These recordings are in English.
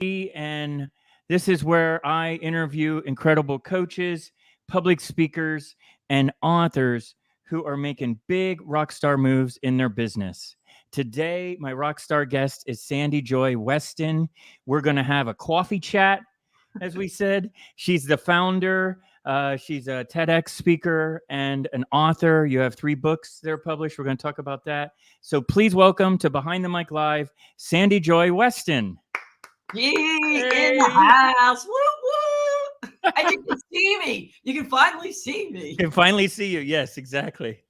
and this is where I interview incredible coaches, public speakers, and authors who are making big rock star moves in their business. Today, my rock star guest is Sandy Joy Weston. We're going to have a coffee chat, as we said. She's the founder. She's a TEDx speaker and an author. You have 3 books that are published. We're going to talk about that. So please welcome to Behind the Mic Live, Sandy Joy Weston. Yee, in the house. Woo, woo. And you can see me. You can finally see me. Can finally see you. Yes, exactly.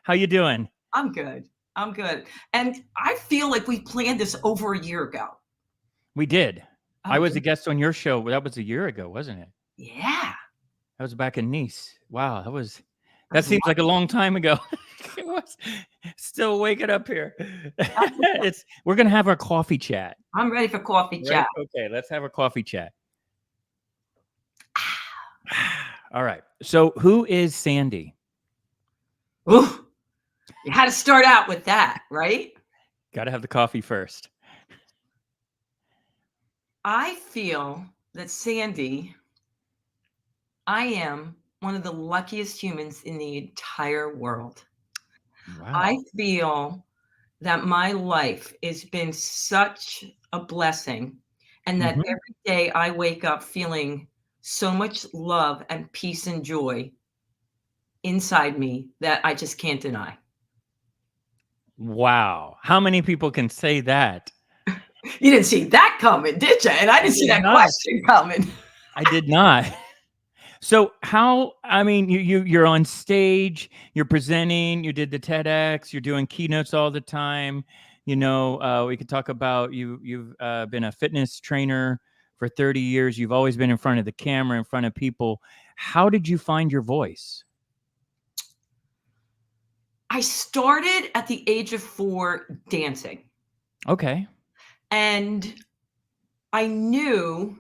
How you doing? I'm good. I'm good. And I feel like we planned this over a year ago. We did. Oh, I was a guest on your show. That was a year ago, wasn't it? Yeah. That was back in Nice. Wow, that seems like a long time ago. It was still waking up here. We're gonna have our coffee chat. I'm ready for coffee chat. Okay, let's have a coffee chat. All right. So who is Sandy? Ooh, you had to start out with that, right? Got to have the coffee first. I feel that Sandy, I am one of the luckiest humans in the entire world. Wow. I feel that my life has been such a blessing, and that every day I wake up feeling so much love and peace and joy inside me that I just can't deny. Wow. How many people can say that? You didn't see that coming, did you? And I didn't see that question coming. I did not. So you're on stage, you're presenting, you did the TEDx, you're doing keynotes all the time. We could talk about you've been a fitness trainer for 30 years. You've always been in front of the camera, in front of people. How did you find your voice? I started at the age of 4 dancing. Okay. And I knew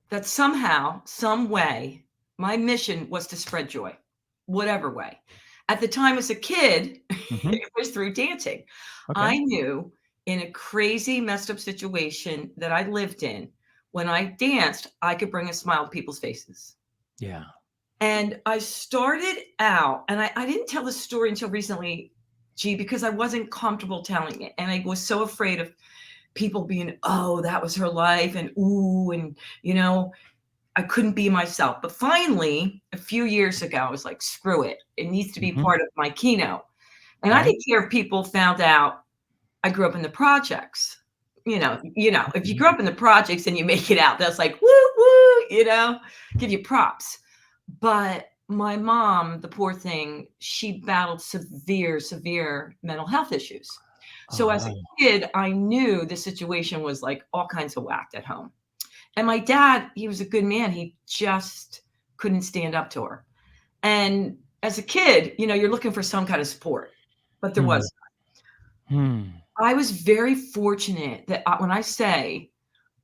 that somehow, some way, my mission was to spread joy, whatever way. At the time as a kid, it was through dancing. Okay. I knew in a crazy, messed up situation that I lived in, when I danced, I could bring a smile to people's faces. Yeah. And I started out, and I didn't tell the story until recently, because I wasn't comfortable telling it. And I was so afraid of people being, oh, that was her life, and ooh, and I couldn't be myself. But finally, a few years ago, I was like, screw it. It needs to be part of my keynote. And I didn't care if people found out I grew up in the projects. If you grew up in the projects and you make it out, that's like, woo, woo, give you props. But my mom, the poor thing, she battled severe mental health issues. So as a kid, I knew the situation was like all kinds of whacked at home. And my dad, he was a good man. He just couldn't stand up to her. And as a kid, you're looking for some kind of support, but there wasn't. I was very fortunate that when I say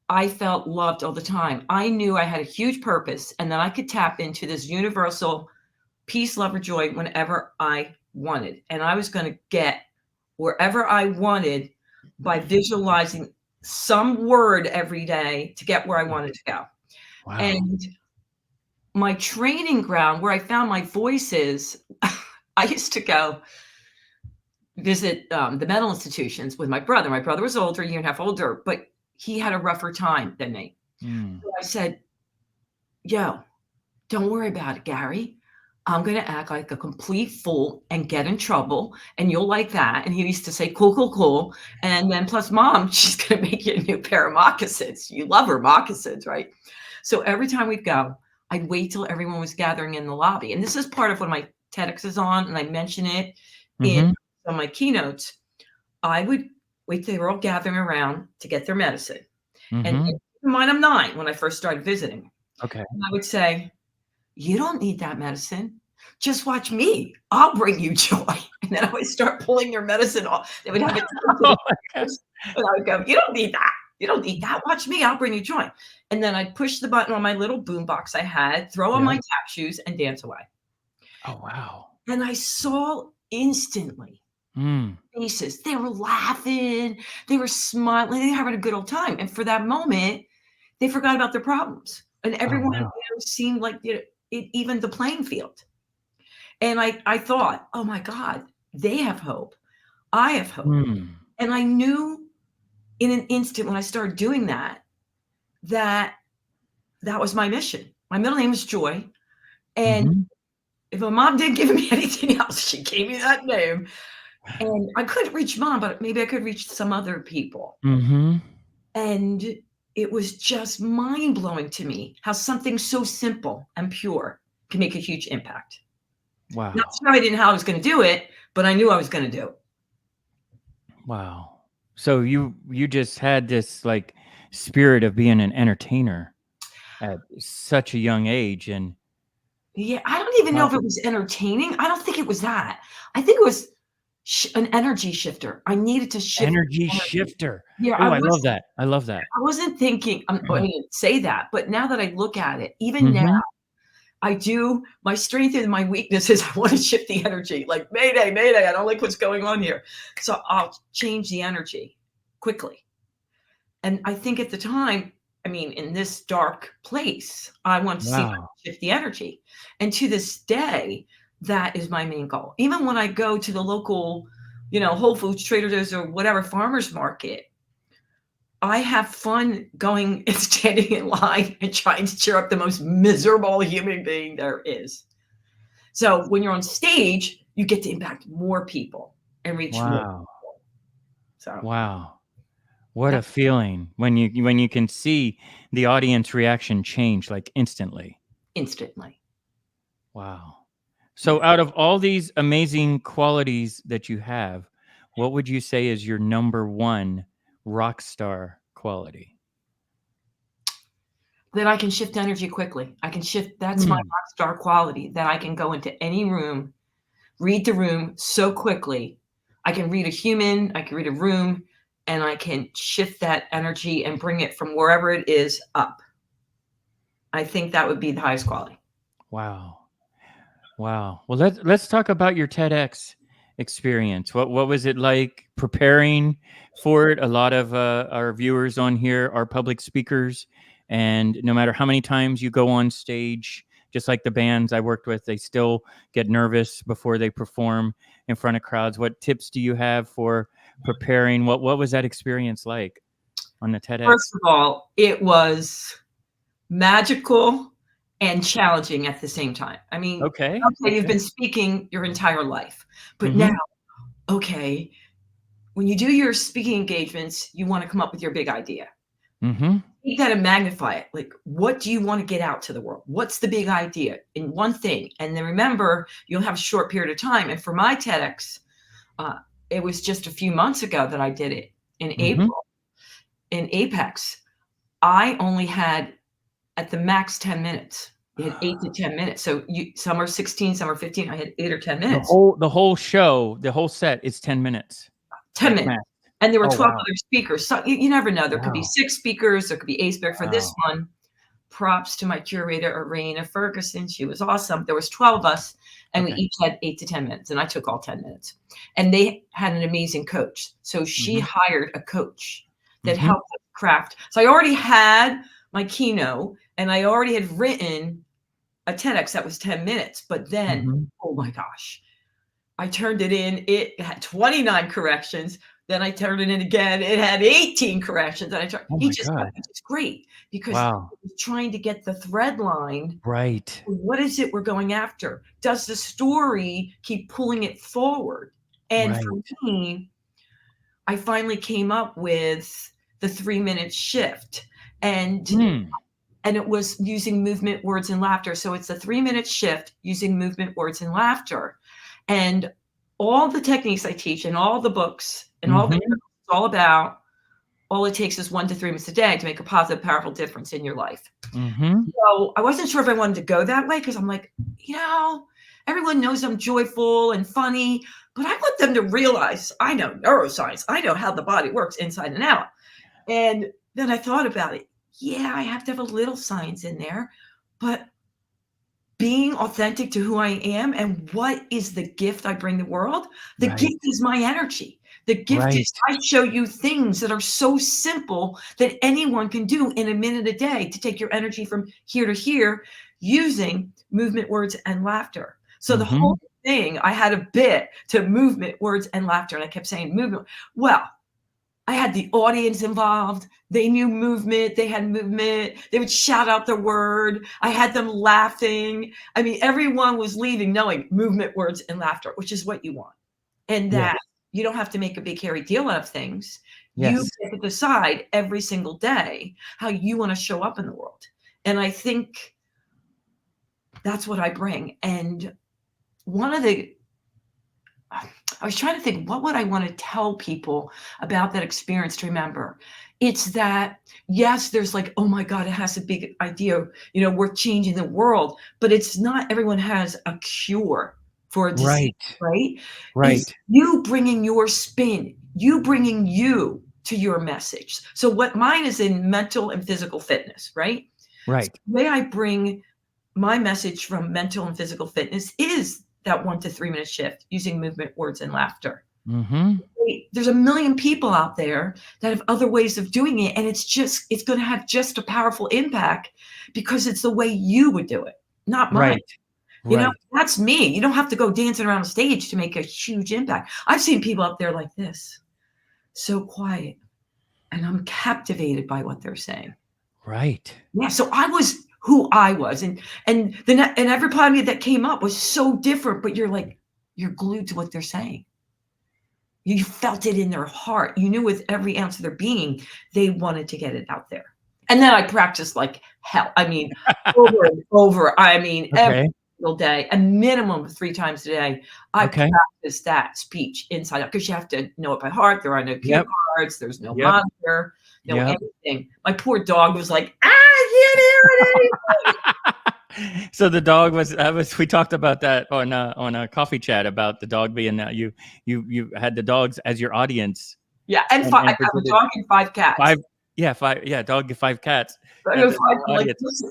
I felt loved all the time, I knew I had a huge purpose and that I could tap into this universal peace, love, or joy whenever I wanted. And I was going to get wherever I wanted by visualizing some word every day to get where I wanted to go. Wow. And my training ground, where I found my voices, I used to go visit the mental institutions with my brother. My brother was older, a year and a half older, but he had a rougher time than me. So I said, yo, don't worry about it, Gary. I'm going to act like a complete fool and get in trouble, and you'll like that. And he used to say, cool, cool, cool. And then plus Mom, she's going to make you a new pair of moccasins. You love her moccasins, right? So every time we'd go, I'd wait till everyone was gathering in the lobby. And this is part of when my TEDx is on, and I mention it in some of my keynotes. I would wait till they were all gathering around to get their medicine. And keep in mind, I'm 9 when I first started visiting. Okay. And I would say, you don't need that medicine. Just watch me. I'll bring you joy. And then I would start pulling their medicine off. They would have it. And I would go, you don't need that. You don't need that. Watch me. I'll bring you joy. And then I'd push the button on my little boom box I had, throw on my tap shoes, and dance away. Oh, wow. And I saw instantly faces. They were laughing. They were smiling. They were having a good old time. And for that moment, they forgot about their problems. And Oh, everyone, wow. seemed like it even the playing field. And I thought, oh my God, they have hope. I have hope. Mm. And I knew in an instant when I started doing that, that that was my mission. My middle name is Joy. And Mhm. if my mom didn't give me anything else, she gave me that name. And I couldn't reach mom, but maybe I could reach some other people. Mhm. And it was just mind blowing to me how something so simple and pure can make a huge impact. Not Wow. sure I didn't know how I was going to do it, but I knew I was going to do it. Wow. So you just had this like spirit of being an entertainer at such a young age, and Yeah, I don't even know wow, if it was entertaining. I don't think it was that. I think it was an energy shifter. I needed to shift energy energy. shifter. Yeah, Oh, I love that. I love that. I wasn't thinking, I didn't say that, but now that I look at it, even now, Mhm. I do, my strength and my weakness is I want to shift the energy, like mayday, mayday, I don't like what's going on here. So I'll change the energy quickly. And I think at the time, I mean, in this dark place, I want to see if I Wow. can shift the energy. And to this day, that is my main goal. Even when I go to the local, Whole Foods, Trader Joe's, or whatever farmer's market, I have fun going and standing in line and trying to cheer up the most miserable human being there is. So when you're on stage, you get to impact more people and reach more Wow. people. So Wow. What yeah, a feeling when you can see the audience reaction change like instantly. instantly. Wow. So Yeah. out of all these amazing qualities that you have, what would you say is your number one rock star quality? That I can shift energy quickly. I can shift, that's my Mm. rock star quality, that I can go into any room, read the room so quickly. I can read a human, I can read a room, and I can shift that energy and bring it from wherever it is up. I think that would be the highest quality. Wow. Wow. Well, let's talk about your TEDx experience. What was it like preparing for it? A lot of our viewers on here are public speakers, and no matter how many times you go on stage, just like the bands I worked with, they still get nervous before they perform in front of crowds. What tips do you have for preparing? What was that experience like on the First TEDx? of all, it was magical and challenging at the same time. I mean, Okay. okay, you've Okay. been speaking your entire life, but now, Mm-hmm. okay, when you do your speaking engagements, you want to come up with your big idea. Mm-hmm. Take that and magnify it. Like, what do you want to get out to the world? What's the big idea in one thing? And then remember, you'll have a short period of time. And for my TEDx, uh, it was just a few months ago that I did it in Mm-hmm. April in Apex. I only had at the max 10 minutes. You had 8 to 10 minutes. So some are 16, some are 15. I had 8 or 10 minutes. The whole show, the whole set is 10 minutes 10 at minutes. max. And there were Oh, 12 wow. other speakers. So you never know. There could be Wow. 6 speakers, there could be 8 speakers. For this Wow. one, props to my curator, Arena Ferguson. She was awesome. There was 12 of us, and we Okay. each had 8 to 10 minutes, and I took all 10 minutes. And they had an amazing coach. So she Mhm. hired a coach that Mhm. helped us craft. So I already had my keynote, and I already had written a TEDx that was 10 minutes. But then, Mhm. oh my gosh, I turned it in. It had 29 corrections. Then I turned it in again. It had 18 corrections. And Oh he my just god. kept, it's great because he Wow. was trying to get the thread line. Right. What is it we're going after? Does the story keep pulling it forward? And for Right. me, I finally came up with the 3-minute shift. Mm. And it was using movement, words, and laughter. So it's a 3-minute shift using movement, words, and laughter. And all the techniques I teach and all the books and all the Mhm. it's all about, all it takes is 1 to 3 minutes a day to make a positive, powerful difference in your life. Mhm. So I wasn't sure if I wanted to go that way because I'm like, everyone knows I'm joyful and funny, but I want them to realize I know neuroscience. I know how the body works inside and out. And then I thought about it. Yeah, I have to have a little science in there, but being authentic to who I am and what is the gift I bring the world, the Right. gift is my energy. The gift is I show you things that are so simple that anyone can do in a minute a day to take your energy from here to here using movement, words, and laughter. So the whole thing, I had a bit to movement, words, and laughter. And I kept saying movement. Well, I had the audience involved. They knew movement. They had movement. They would shout out the word. I had them laughing. I mean, everyone was leaving knowing movement, words, and laughter, which is what you want. And that you don't have to make a big hairy deal out of things. You get to decide every single day how you want to show up in the world. And I think that's what I bring. And I was trying to think, what would I want to tell people about that experience to remember? It's that, yes, there's like, oh my God, it has a big idea, we're changing the world, but it's not everyone has a cure for a disease, right? It's you bringing your spin, you bringing you to your message. So what mine is in mental and physical fitness, right? Right. So the way I bring my message from mental and physical fitness is that 1 to 3 minute shift using movement, words, and laughter. There's a million people out there that have other ways of doing it. And it's going to have just a powerful impact because it's the way you would do it, not mine. That's me. You don't have to go dancing around a stage to make a huge impact. I've seen people up there like this, so quiet, and I'm captivated by what they're saying. Right. Yeah. So I was who I was, and every part of me that came up was so different, but you're glued to what they're saying. You felt it in their heart. You knew with every ounce of their being, they wanted to get it out there. And then I practiced like hell. I mean, over and over. I mean, every single day, a minimum of 3 times a day, I practiced that speech inside out because you have to know it by heart. There are no cue cards. There's no monitor, no anything. My poor dog was like, I can't hear anything. So the dog we talked about that on a coffee chat about the dog being you had the dogs as your audience. Yeah, and I have a dog and 5 cats. Dog and 5 cats. I go 5,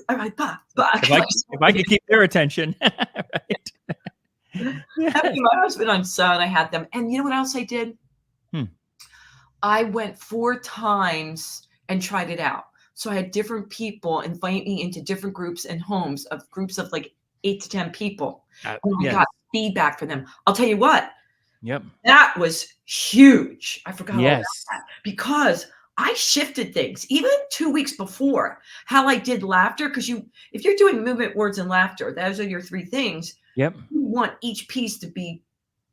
I'm like, bah. If I could keep their attention. Right. Having my husband on son, I had them. And you know what else I did? I went 4 times and tried it out. So I had different people invite me into different groups and homes of groups of like 8 to 10 people. And I got feedback from them. I'll tell you what. That was huge. I forgot all about that because I shifted things even 2 weeks before how I did laughter. Because if you're doing movement, words, and laughter, those are your 3 things. You want each piece to be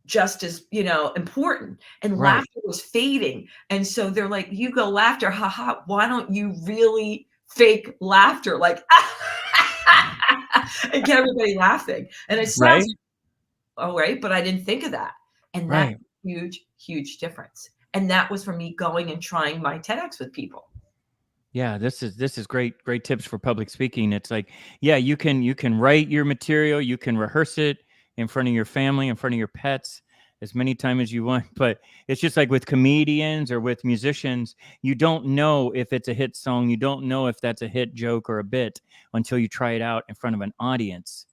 just as important, and laughter was fading, and so they're like, you go laughter, haha, why don't you really fake laughter, like and get everybody laughing? And it sounds all right, but I didn't think of that, and that's a huge difference. And that was for me going and trying my TEDx with people. Yeah, this is great tips for public speaking. It's like, you can write your material, you can rehearse it in front of your family, in front of your pets, as many times as you want. But it's just like with comedians or with musicians, you don't know if it's a hit song. You don't know if that's a hit joke or a bit until you try it out in front of an audience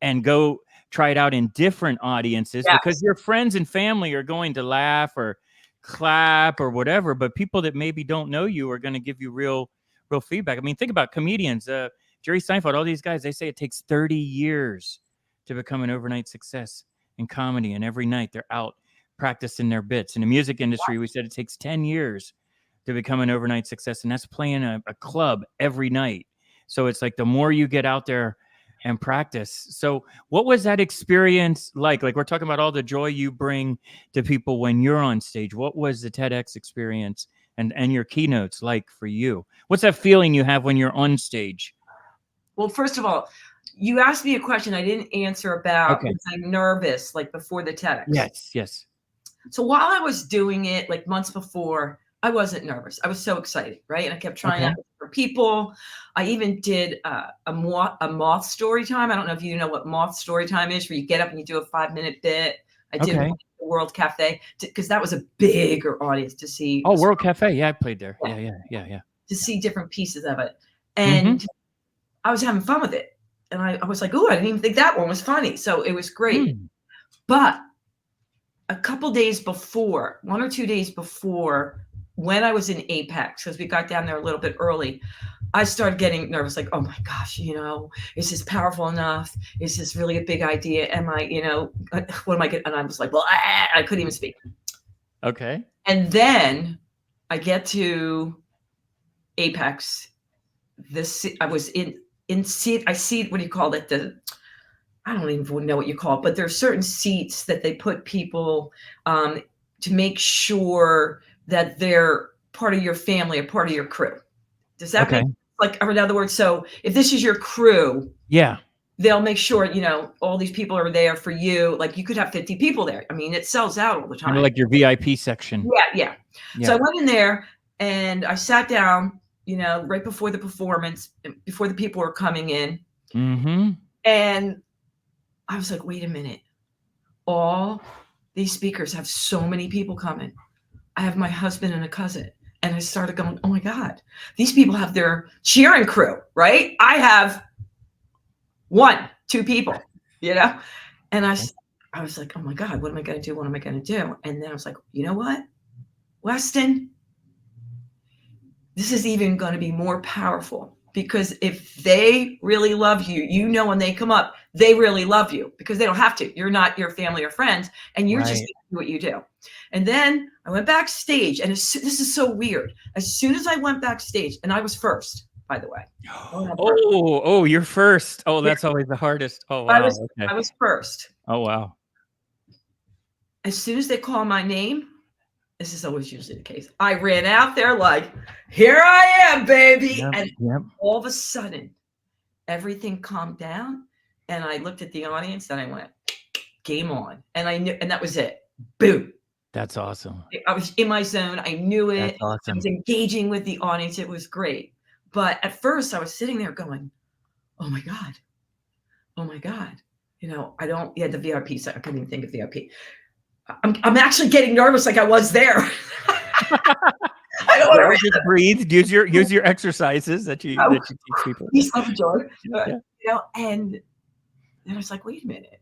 and go try it out in different audiences because your friends and family are going to laugh or clap or whatever. But people that maybe don't know you are going to give you real feedback. I mean, think about comedians, Jerry Seinfeld, all these guys, they say it takes 30 years to become an overnight success in comedy. And every night they're out practicing their bits. In the music industry, we said it takes 10 years to become an overnight success. And that's playing a club every night. So it's like the more you get out there and practice. So what was that experience like? Like we're talking about all the joy you bring to people when you're on stage. What was the TEDx experience and your keynotes like for you? What's that feeling you have when you're on stage? Well, first of all, you asked me a question I didn't answer about was I nervous like before the TEDx? Yes. So while I was doing it like months before, I wasn't nervous. I was so excited, right? And I kept trying out for people. I even did a moth story time. I don't know if you know what moth story time is, where you get up and you do a 5-minute bit. I did the World Cafe because that was a bigger audience to see. Oh, World Cafe. Yeah, I played there. Yeah. To see different pieces of it. And I was having fun with it. And I was like, oh, I didn't even think that one was funny. So it was great. But a couple days before, 1 or 2 days before, when I was in Apex, because we got down there a little bit early, I started getting nervous, like, oh my gosh, is this powerful enough? Is this really a big idea? Am I, what am I getting? And I was like, well, I couldn't even speak. Okay. And then I get to Apex. I was in seat. I see, what do you call it? I don't even know what you call it, but there are certain seats that they put people to make sure that they're part of your family or part of your crew. Does that make, like, or in other words, so if this is your crew, yeah, they'll make sure, all these people are there for you. Like, you could have 50 people there. I mean, it sells out all the time. kind of like your VIP section. Yeah. So I went in there and I sat down, right before the performance, before the people were coming in. Mm-hmm. And I was like, wait a minute. All these speakers have so many people coming. I have my husband and a cousin. And I started going, oh my God, these people have their cheering crew, right? I have 1, 2 people, And I was like, oh my God, what am I going to do? What am I going to do? And then I was like, you know what, Weston, this is even going to be more powerful, because if they really love you, when they come up, they really love you, because they don't have to. You're not your family or friends, and you're just doing what you do. And then I went backstage, and this is so weird. As soon as I went backstage, and I was first, by the way. Oh, you're first. Oh, that's always the hardest. Oh, wow. I was first. Oh, wow. As soon as they call my name, this is always usually the case, I ran out there like, here I am, baby. And all of a sudden, everything calmed down. And I looked at the audience and I went, game on. And I knew, and that was it. Boom. That's awesome. I was in my zone. I knew it. That's awesome. I was engaging with the audience. It was great. But at first I was sitting there going, oh my God. Oh my God. The VIP side. I couldn't even think of VIP. I'm actually getting nervous, like I was there. I don't want to just breathe. Use your exercises that you teach people. Peace, love, and joy. And I was like, wait a minute.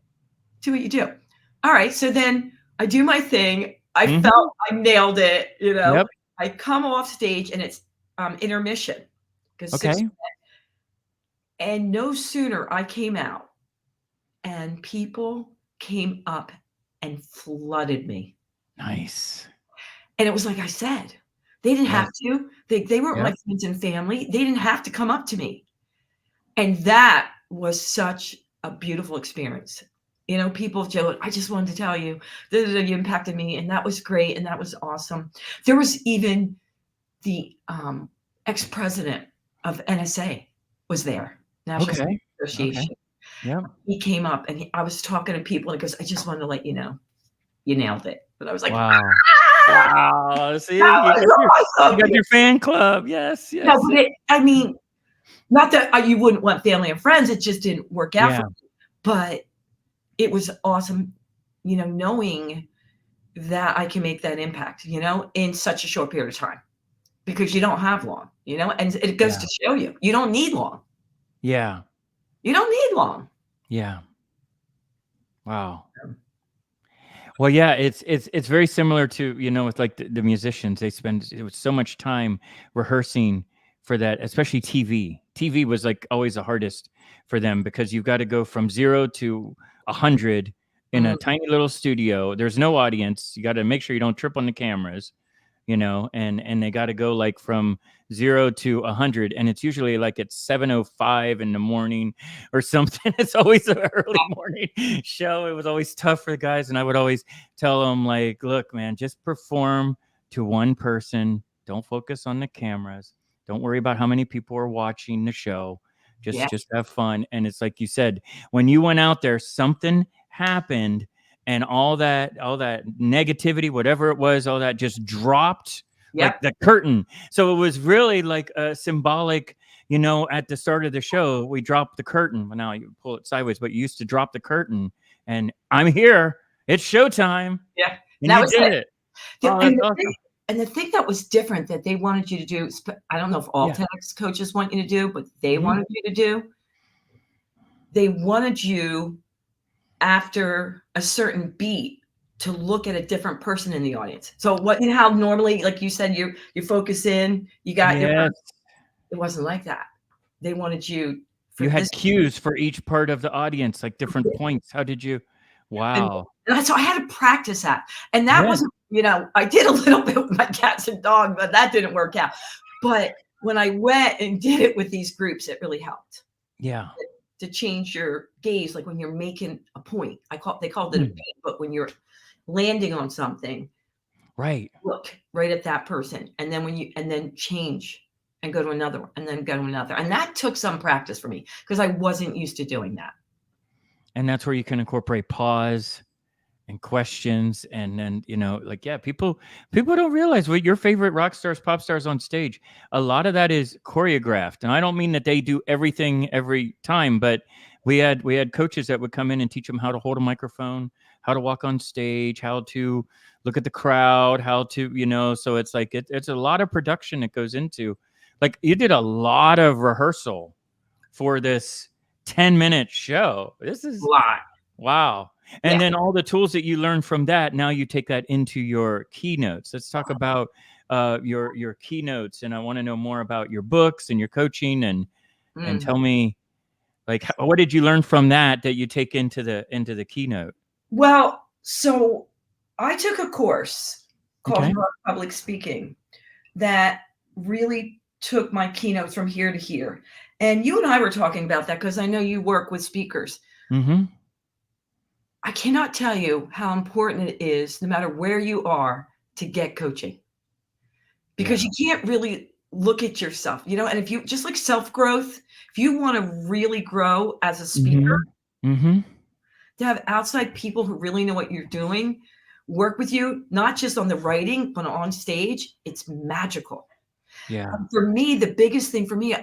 Do what you do. All right. So then I do my thing. I felt I nailed it. I come off stage and it's intermission. And no sooner I came out and people came up and flooded me. Nice. And it was like I said, they didn't have to. They weren't my friends and family. They didn't have to come up to me. And that was such a beautiful experience. People, Joe, I just wanted to tell you, you impacted me, and that was great, and that was awesome. There was even the ex-president of NSA was there, National Security Association. Okay. Yeah. He came up and I was talking to people and he goes, I just wanted to let you know, you nailed it. But I was like, wow. Wow. See, you got your fan club. Yes. No, but I mean, not that you wouldn't want family and friends. It just didn't work out for me. But it was awesome, knowing that I can make that impact, in such a short period of time, because you don't have long, and it goes to show you don't need long. Yeah. You don't need long. Yeah. Wow. Well, yeah, it's very similar to, with like the musicians. They spend so much time rehearsing for that, especially TV. TV was like always the hardest for them, because you've got to go from 0 to 100 in a tiny little studio. There's no audience. You got to make sure you don't trip on the cameras, and they got to go like from 0 to 100, and it's usually like at 7:05 in the morning or something. It's always an early morning show. It was always tough for the guys, and I would always tell them, like, look, man, just perform to one person. Don't focus on the cameras. Don't worry about how many people are watching the show. Just have fun. And it's like you said, when you went out there, something happened, and all that negativity, whatever it was, all that just dropped like the curtain. So it was really like a symbolic, at the start of the show, we dropped the curtain. Well, now you pull it sideways, but you used to drop the curtain, and I'm here. It's showtime. Yeah. And that you did it. And the thing that was different that they wanted you to do, I don't know if all TEDx coaches want you to do, but they wanted you to do, they wanted you, after a certain beat, to look at a different person in the audience. So what, you know how normally, like you said, you focus in, you got your, Yes. it wasn't like that. They wanted you for You this. had cues for each part of the audience, like different points. How did you? And, Wow. so I had to practice that. And that Yeah. wasn't, you know, I did a little bit with my cats and dog, but that didn't work out. But when I went and did it with these groups, it really helped Yeah. to change your gaze. Like when you're making a point, they called it a beat, but when you're landing on something, Right. look right at that person. And then and then change and go to another one and then go to another. And that took some practice for me because I wasn't used to doing that. And that's where you can incorporate pause and questions, and then, you know, like, yeah, people don't realize what your favorite rock stars, pop stars on stage, a lot of that is choreographed. And I don't mean that they do everything every time, but we had coaches that would come in and teach them how to hold a microphone, how to walk on stage, how to look at the crowd, how to, you know, so it's like it's a lot of production that goes into, like, you did a lot of rehearsal for this 10-minute show. This A is lot. wow. And Yeah. then all the tools that you learn from that, now you take that into your keynotes. Let's talk about your keynotes, and I want to know more about your books and your coaching, and tell me, like, what did you learn from that you take into the keynote? Well, so I took a course called Okay. Public Speaking that really took my keynotes from here to here. And you and I were talking about that because I know you work with speakers. Mm-hmm. I cannot tell you how important it is, no matter where you are, to get coaching because Yeah. you can't really look at yourself, you know, and if you just like self-growth, if you want to really grow as a speaker, Mm-hmm. Mm-hmm. to have outside people who really know what you're doing work with you, not just on the writing, but on stage, it's magical. Yeah. For me, the biggest thing for me,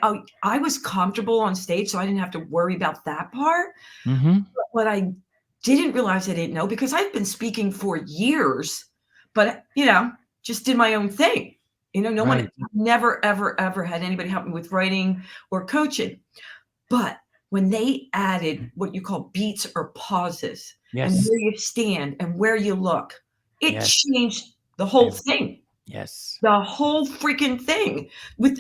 I was comfortable on stage, so I didn't have to worry about that part. Mm-hmm. But what I didn't realize I didn't know, because I've been speaking for years, but, you know, just did my own thing. You know, no one, Right. never, ever, ever had anybody help me with writing or coaching. But when they added what you call beats or pauses and Yes. where you stand and where you look, it Yes. changed the whole Ev- thing. Yes. The whole freaking thing.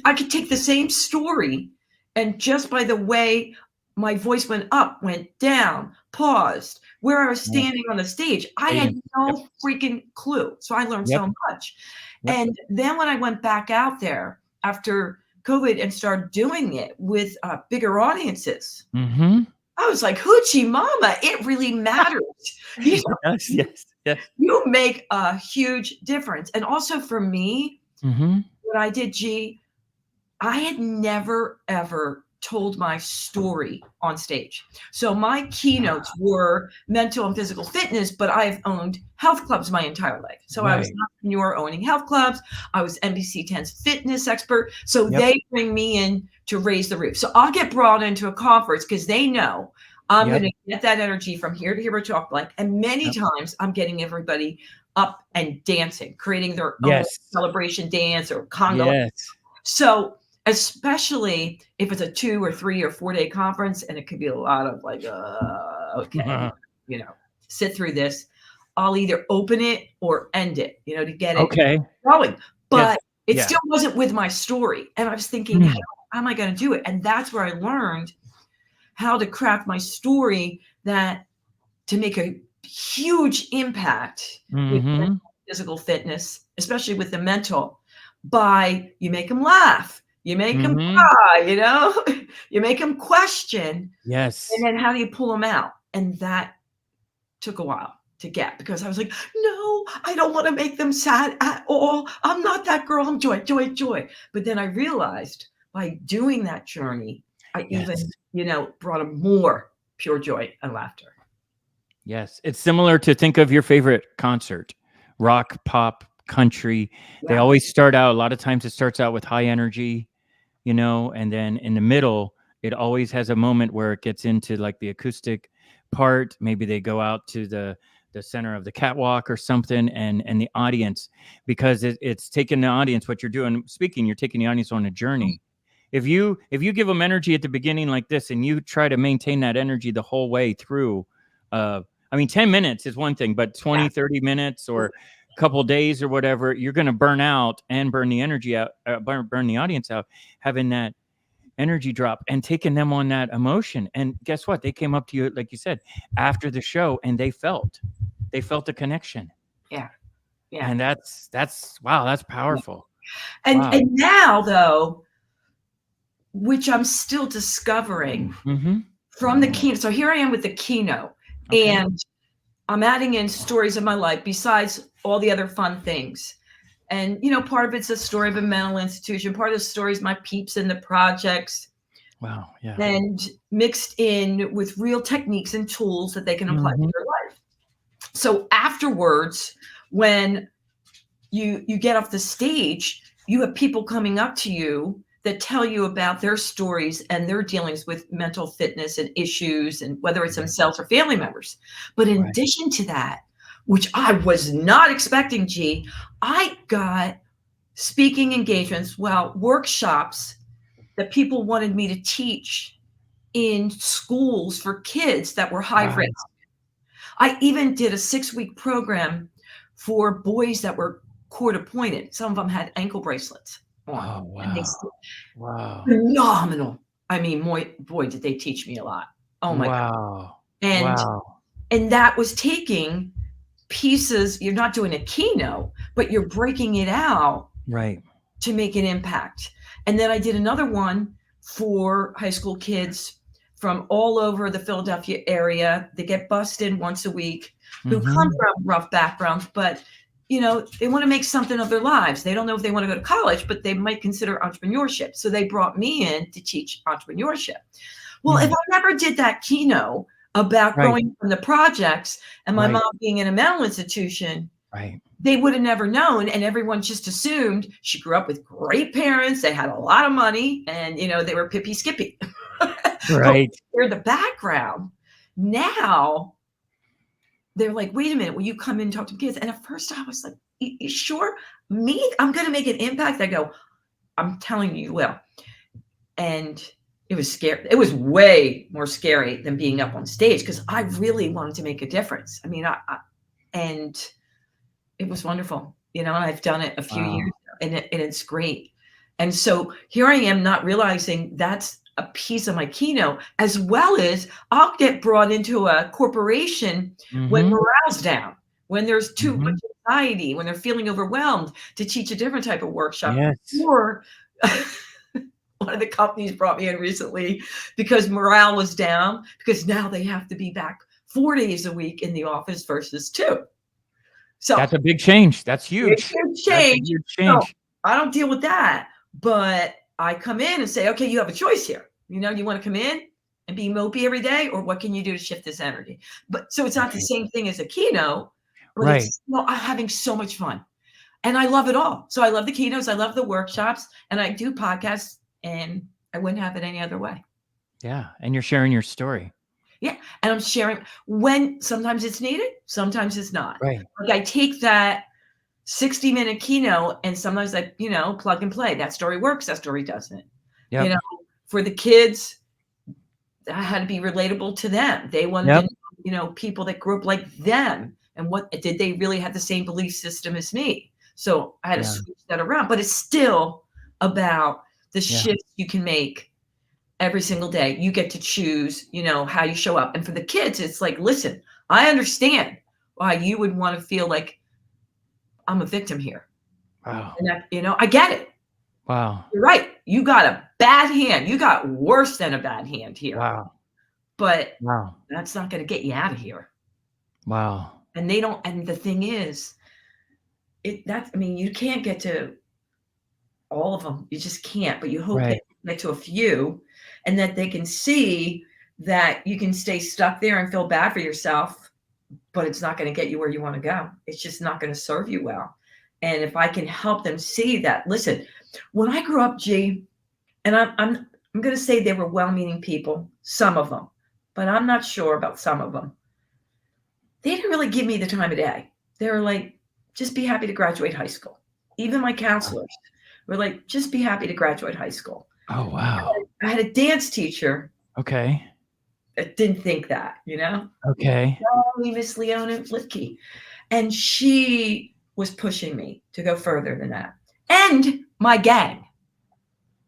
I could take the same story and just by the way my voice went up, went down, paused, where I was standing on the stage, I had Cadence. Yep. no freaking clue. So I learned Yep. so much. Yep. And then when I went back out there after COVID and started doing it with bigger audiences, Mm-hmm. I was like, hoochie mama, it really matters. You know, Yes. Yes. Yes. you make a huge difference. And also for me, Mm-hmm. what I did, I had never ever told my story on stage. So my keynotes were mental and physical fitness, but I've owned health clubs my entire life. So I was Right. an entrepreneur owning health clubs. I was NBC 10's fitness expert. So Yep. they bring me in to raise the roof. So I'll get brought into a conference because they know I'm Yep. going to get that energy from here to here to talk like. And many Yep. times I'm getting everybody up and dancing, creating their own Yes. celebration dance or conga. Yes. So especially if it's a 2 or 3 or 4-day conference, and it could be a lot of like, okay, you know, sit through this. I'll either open it or end it, you know, to get it Okay. going. But it Yeah. still wasn't with my story. And I was thinking, how am I going to do it? And that's where I learned how to craft my story to make a huge impact with Mm-hmm. physical fitness, especially with the mental, you make them laugh, you make them Mm-hmm. cry, you know, you make them question, Yes. and then how do you pull them out? And that took a while to get because I was like, no, I don't want to make them sad at all. I'm not that girl. I'm joy, joy, joy. But then I realized by doing that journey, I even, Yes. you know, brought them more pure joy and laughter. Yes. It's similar to think of your favorite concert, rock, pop, country. They Yeah. always start out, a lot of times it starts out with high energy, you know, and then in the middle, it always has a moment where it gets into like the acoustic part. Maybe they go out to the center of the catwalk or something, and the audience, because it's taking the audience, what you're doing speaking, you're taking the audience on a journey. If you give them energy at the beginning like this, and you try to maintain that energy the whole way through, I mean, 10 minutes is one thing, but 20, Yeah. 30 minutes or a couple of days or whatever, you're going to burn out and burn the energy out, burn the audience out, having that energy drop and taking them on that emotion. And guess what? They came up to you, like you said, after the show, and they felt a connection. Yeah. Yeah. And that's wow, that's powerful. And Wow. and now though, which I'm still discovering from the keynote. So here I am with the keynote, and I'm adding in stories of my life besides all the other fun things. And, part of it's a story of a mental institution. Part of the story is my peeps in the projects. Wow. Yeah. And mixed in with real techniques and tools that they can apply to their life. So afterwards, when you get off the stage, you have people coming up to you that tell you about their stories and their dealings with mental fitness and issues, and whether it's themselves or family members. But in addition to that, which I was not expecting, G, I got speaking engagements, workshops that people wanted me to teach in schools for kids that were high risk. I even did a 6-week program for boys that were court appointed. Some of them had ankle bracelets on. Oh, wow. And Wow. Phenomenal. I mean, boy, did they teach me a lot. Oh my God. And that was taking pieces. You're not doing a keynote, but you're breaking it out to make an impact. And then I did another one for high school kids from all over the Philadelphia area. They get busted once a week, who come from rough backgrounds, but they want to make something of their lives. They don't know if they want to go to college, but they might consider entrepreneurship. So they brought me in to teach entrepreneurship. Well, if I never did that keynote about going from the projects and my mom being in a mental institution, they would have never known. And everyone just assumed she grew up with great parents. They had a lot of money and, they were pippy skippy. They're the background. Now they're like, wait a minute, will you come in and talk to kids? And at first I was like, you sure? Me? I'm going to make an impact. I go, I'm telling you will. And it was scary. It was way more scary than being up on stage because I really wanted to make a difference. I mean, and it was wonderful, and I've done it a few years now, and it's great. And so here I am not realizing that's a piece of my keynote, as well as I'll get brought into a corporation when morale's down, when there's too much anxiety, when they're feeling overwhelmed, to teach a different type of workshop. Or one of the companies brought me in recently because morale was down, because now they have to be back 4 days a week in the office versus 2. So that's a big change. That's huge. Huge change. So I don't deal with that, but I come in and say, okay, you have a choice here. You want to come in and be mopey every day, or what can you do to shift this energy? But so it's not the same thing as a keynote, but it's I'm having so much fun, and I love it all. So I love the keynotes, I love the workshops, and I do podcasts, and I wouldn't have it any other way. Yeah. And you're sharing your story. Yeah. And I'm sharing when sometimes it's needed, sometimes it's not. Like I take that 60-minute keynote and sometimes I, plug and play. That story works, that story doesn't. For the kids, I had to be relatable to them. They wanted to know, people that grew up like them, and what did they really have the same belief system as me? So I had to switch that around, but it's still about the shifts you can make every single day. You get to choose, how you show up. And for the kids, it's like, listen, I understand why you would want to feel like I'm a victim here. Wow. And that, I get it. Wow. You're right. You got a bad hand. You got worse than a bad hand here. Wow. But that's not going to get you out of here. Wow. And they don't. And the thing is, you can't get to all of them. You just can't. But you hope they get to a few, and that they can see that you can stay stuck there and feel bad for yourself, but it's not going to get you where you want to go. It's just not going to serve you well. And if I can help them see that, listen, when I grew up, G, and I'm going to say they were well-meaning people, some of them, but I'm not sure about some of them. They didn't really give me the time of day. They were like, just be happy to graduate high school. Even my counselors were like, just be happy to graduate high school. Oh, wow. I had a dance teacher. Okay. didn't think that, you know? Okay. Only Miss Leona Flitke. And she was pushing me to go further than that. And my gang,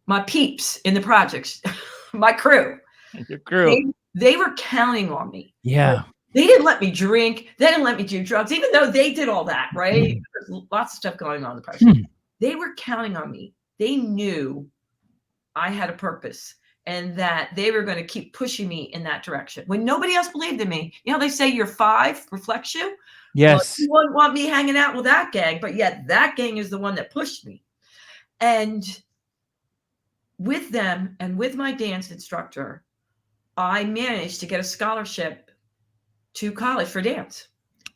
my peeps in the projects, my crew, Your crew. they were counting on me. Yeah. They didn't let me drink. They didn't let me do drugs, even though they did all that, right? There's lots of stuff going on in the project. They were counting on me. They knew I had a purpose and that they were going to keep pushing me in that direction. When nobody else believed in me, you know, they say your 5 reflects you. Yes. Well, you wouldn't want me hanging out with that gang, but yet that gang is the one that pushed me. And with them and with my dance instructor, I managed to get a scholarship to college for dance.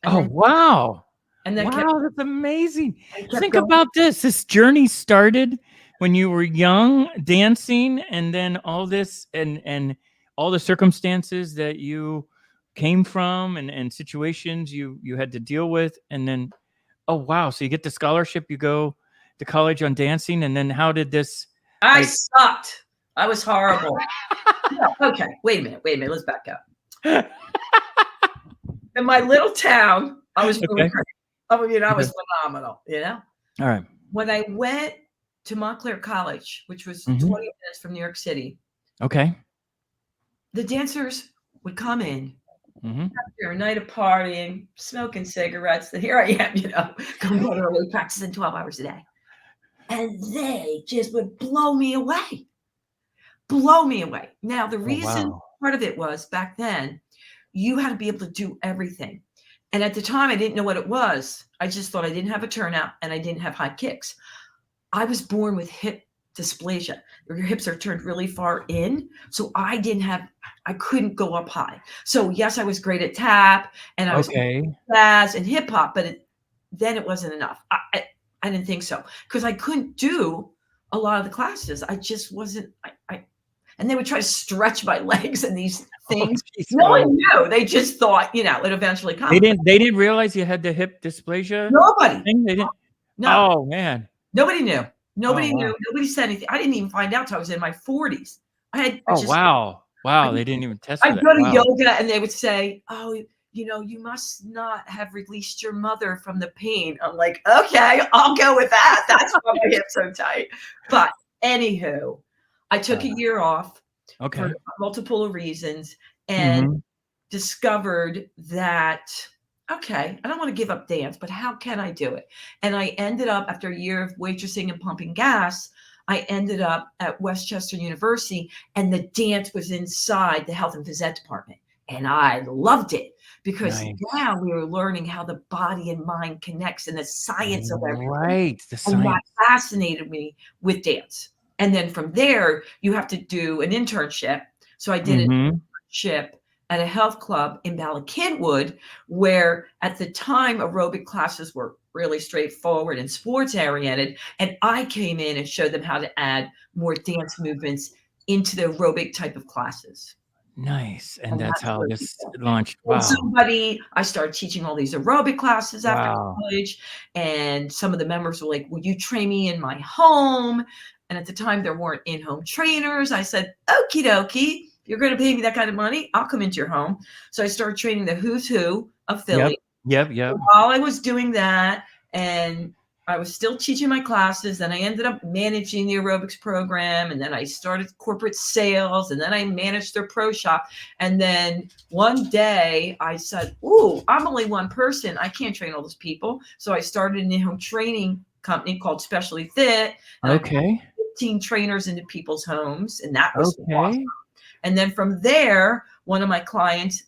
And Wow. And then Wow, that's amazing. Think going. about this. This journey started when you were young, dancing, and then all this and all the circumstances that you came from and situations you had to deal with. And then, oh wow, so you get the scholarship, you go to college on dancing, and then how did this I sucked. I was horrible. No, okay, wait a minute. Let's back up. In my little town, I was really great. I mean, I was phenomenal, you know? All right. When I went to Montclair College, which was 20 minutes from New York City, okay, the dancers would come in after a night of partying, smoking cigarettes, and here I am, you know, going early, practicing 12 hours a day. And they just would blow me away. Blow me away. Now, the reason part of it was back then, you had to be able to do everything. And at the time, I didn't know what it was. I just thought I didn't have a turnout and I didn't have high kicks. I was born with hip dysplasia. Your hips are turned really far in. So I couldn't go up high. So yes, I was great at tap and I was jazz and hip hop, but then it wasn't enough. I didn't think so because I couldn't do a lot of the classes. I just wasn't, and they would try to stretch my legs and these things. No one knew. They just thought, you know, it eventually comes. They didn't realize you had the hip dysplasia? Nobody. They didn't. No. Oh man. Nobody knew. Nobody knew. Nobody said anything. I didn't even find out till I was in my 40s. Wow. They didn't even test for that. I'd go to yoga and they would say, oh, you know, you must not have released your mother from the pain. I'm like, okay, I'll go with that. That's why my hips so tight. But anywho, I took a year off for multiple reasons and discovered that, okay, I don't want to give up dance, but how can I do it? And I ended up, after a year of waitressing and pumping gas, I ended up at Westchester University, and the dance was inside the health and phys ed department. And I loved it because now we were learning how the body and mind connects and the science of everything. Right. The science. And that fascinated me with dance. And then from there, you have to do an internship. So I did an internship at a health club in Bala Kidwood, where at the time aerobic classes were really straightforward and sports oriented. And I came in and showed them how to add more dance movements into the aerobic type of classes. Nice. And that's how this launched. Wow. I started teaching all these aerobic classes after college. And some of the members were like, will you train me in my home? And at the time there weren't in-home trainers. I said, okie dokie. If you're going to pay me that kind of money, I'll come into your home. So I started training the who's who of Philly. Yep. While I was doing that, and I was still teaching my classes, then I ended up managing the aerobics program, and then I started corporate sales, and then I managed their pro shop. And then one day I said, ooh, I'm only one person. I can't train all those people. So I started an in-home training company called Specially Fit. And I put 15 trainers into people's homes, and that was awesome. And then from there, one of my clients,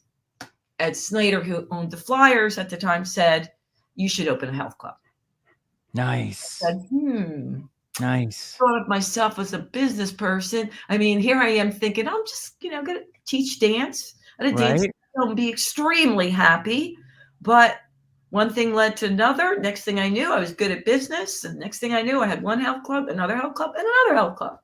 Ed Snyder, who owned the Flyers at the time, said, you should open a health club. Nice. I said, nice. I thought of myself as a business person. I mean, here I am thinking, I'm just, going to teach dance at a dance school and be extremely happy. But one thing led to another. Next thing I knew, I was good at business. And next thing I knew, I had one health club, another health club, and another health club.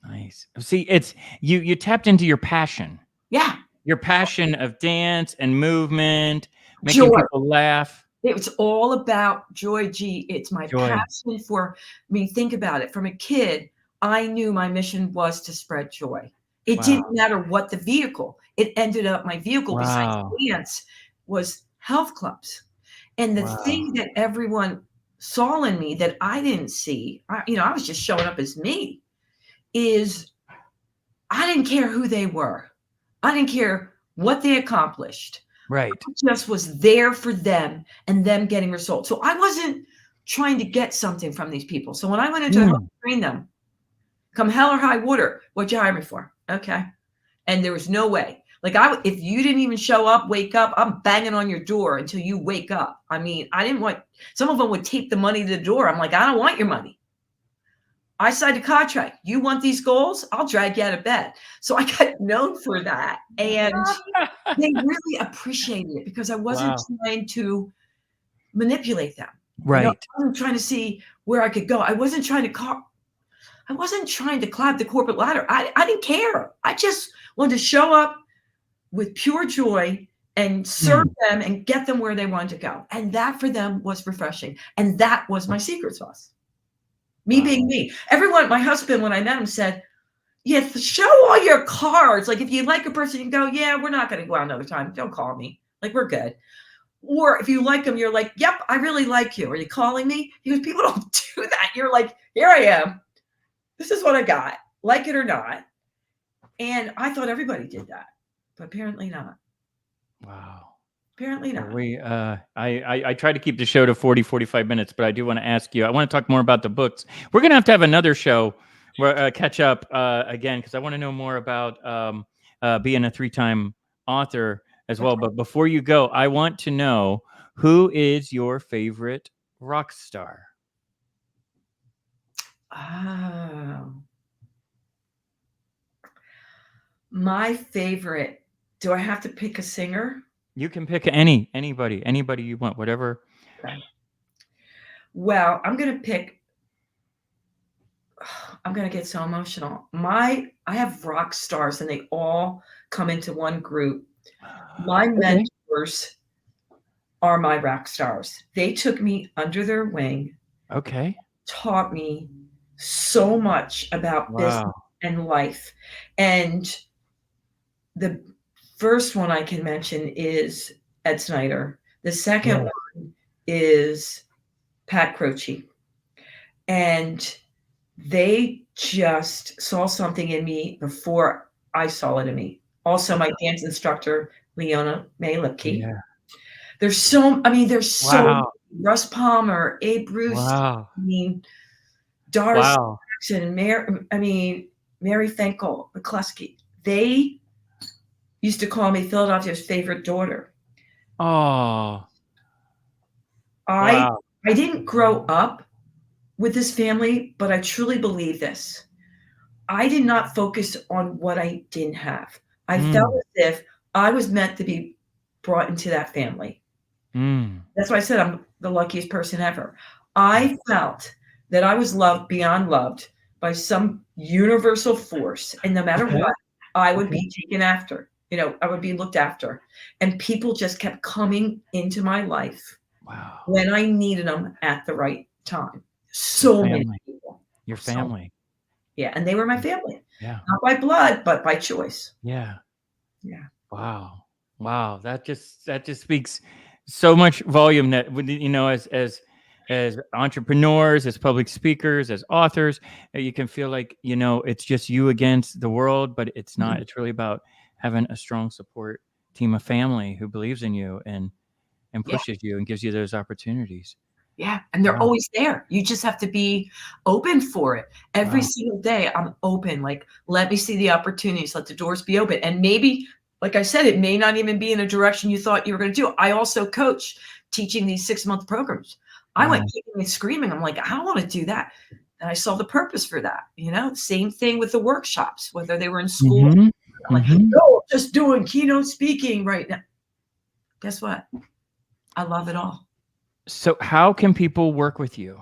Nice. See, it's you tapped into your passion. Yeah. Your passion of dance and movement, making people laugh. It's all about joy, G. It's my passion for, I mean, think about it. From a kid, I knew my mission was to spread joy. It Wow. didn't matter what the vehicle. It ended up, my vehicle besides Wow. dance was health clubs. And the Wow. thing that everyone saw in me that I didn't see, I was just showing up as me, is I didn't care who they were. I didn't care what they accomplished. Right. I just was there for them and them getting results. So I wasn't trying to get something from these people. So when I went into help train them, come hell or high water, what'd you hire me for? Okay. And there was no way. Like if you didn't even show up, wake up, I'm banging on your door until you wake up. I mean, I didn't want, some of them would tape the money to the door. I'm like, I don't want your money. I signed a contract. You want these goals? I'll drag you out of bed. So I got known for that. And they really appreciated it because I wasn't trying to manipulate them. Right. I wasn't trying to see where I could go. I wasn't trying to climb the corporate ladder. I didn't care. I just wanted to show up with pure joy and serve them and get them where they wanted to go. And that for them was refreshing. And that was my secret sauce. Me being me. Everyone, my husband, when I met him, said, yeah, show all your cards. Like if you like a person, you can go, yeah, we're not going to go out another time. Don't call me. Like we're good. Or if you like them, you're like, yep, I really like you. Are you calling me? Because people don't do that. You're like, here I am. This is what I got. Like it or not. And I thought everybody did that, but apparently not. Wow. Apparently not. I try to keep the show to 45 minutes, but I do want to ask you, I want to talk more about the books. We're going to have another show where catch up again, because I want to know more about being a 3-time author as well. But before you go, I want to know, who is your favorite rock star? Oh. My favorite. Do I have to pick a singer? You can pick anybody you want, whatever. Okay. Well, I'm going to pick, I'm going to get so emotional. I have rock stars and they all come into one group. My mentors are my rock stars. They took me under their wing. Okay. Taught me so much about business and life. And the first one I can mention is Ed Snyder. The second one is Pat Croce. And they just saw something in me before I saw it in me. Also, my dance instructor, Leona May Lipke. Yeah. There's so Russ Palmer, Abe Bruce, I mean, Doris Jackson, Mary Finkel, McCluskey. They used to call me Philadelphia's favorite daughter. Oh. I didn't grow up with this family, but I truly believe this. I did not focus on what I didn't have. I felt as if I was meant to be brought into that family. That's why I said I'm the luckiest person ever. I felt that I was loved beyond loved by some universal force. And no matter what, I would be taken after. I would be looked after. And people just kept coming into my life when I needed them at the right time. So many people. Your family. Yeah. And they were my family. Yeah. Not by blood, but by choice. Yeah. Yeah. Wow. That just speaks so much volume that, as entrepreneurs, as public speakers, as authors, you can feel like, it's just you against the world, but it's not. It's really about having a strong support team of family who believes in you and pushes you and gives you those opportunities. Yeah. And they're always there. You just have to be open for it. Every single day I'm open. Like, let me see the opportunities. Let the doors be open. And maybe, like I said, it may not even be in a direction you thought you were going to do. I also coach teaching these 6-month programs. I went kicking and screaming. I'm like, I don't want to do that. And I saw the purpose for that. Same thing with the workshops, whether they were in school. I'm like, no, just doing keynote speaking right now. Guess what? I love it all. So how can people work with you?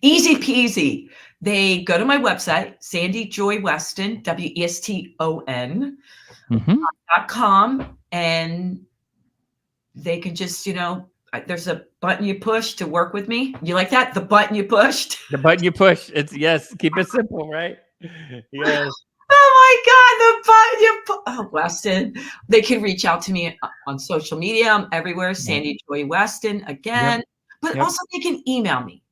Easy peasy. They go to my website, Sandy Joy Weston, WESTON.com, and they can just, there's a button you push to work with me. You like that? The button you pushed? The button you push. It's keep it simple, right? Yes. Oh my God, oh, Weston. They can reach out to me on social media. I'm everywhere. Yeah. Sandy Joy Weston again. Yep. But Yep. also they can email me,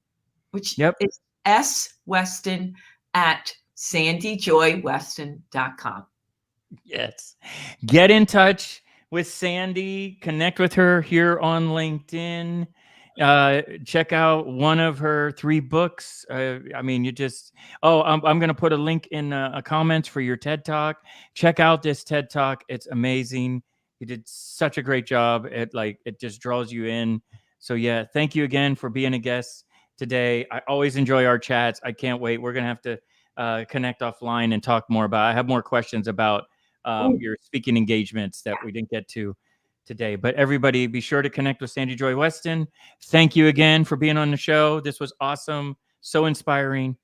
which Yep. is sweston@sandyjoyweston.com. Yes. Get in touch with Sandy, connect with her here on LinkedIn. Check out one of her 3 books. I mean, you just, I'm going to put a link in a comments for your TED Talk. Check out this TED Talk. It's amazing. You did such a great job. It just draws you in. So yeah, thank you again for being a guest today. I always enjoy our chats. I can't wait. We're going to have to connect offline and talk more about, I have more questions about your speaking engagements that we didn't get to today. But everybody, be sure to connect with Sandy Joy Weston. Thank you again for being on the show. This was awesome. So inspiring.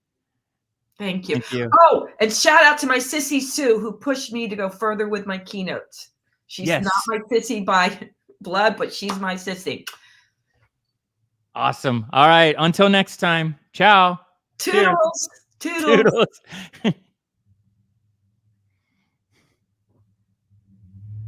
Thank you. Thank you. Oh, and shout out to my sissy Sue, who pushed me to go further with my keynotes. She's Yes. not my sissy by blood, but she's my sissy. Awesome. All right. Until next time. Ciao. Toodles. Toodles.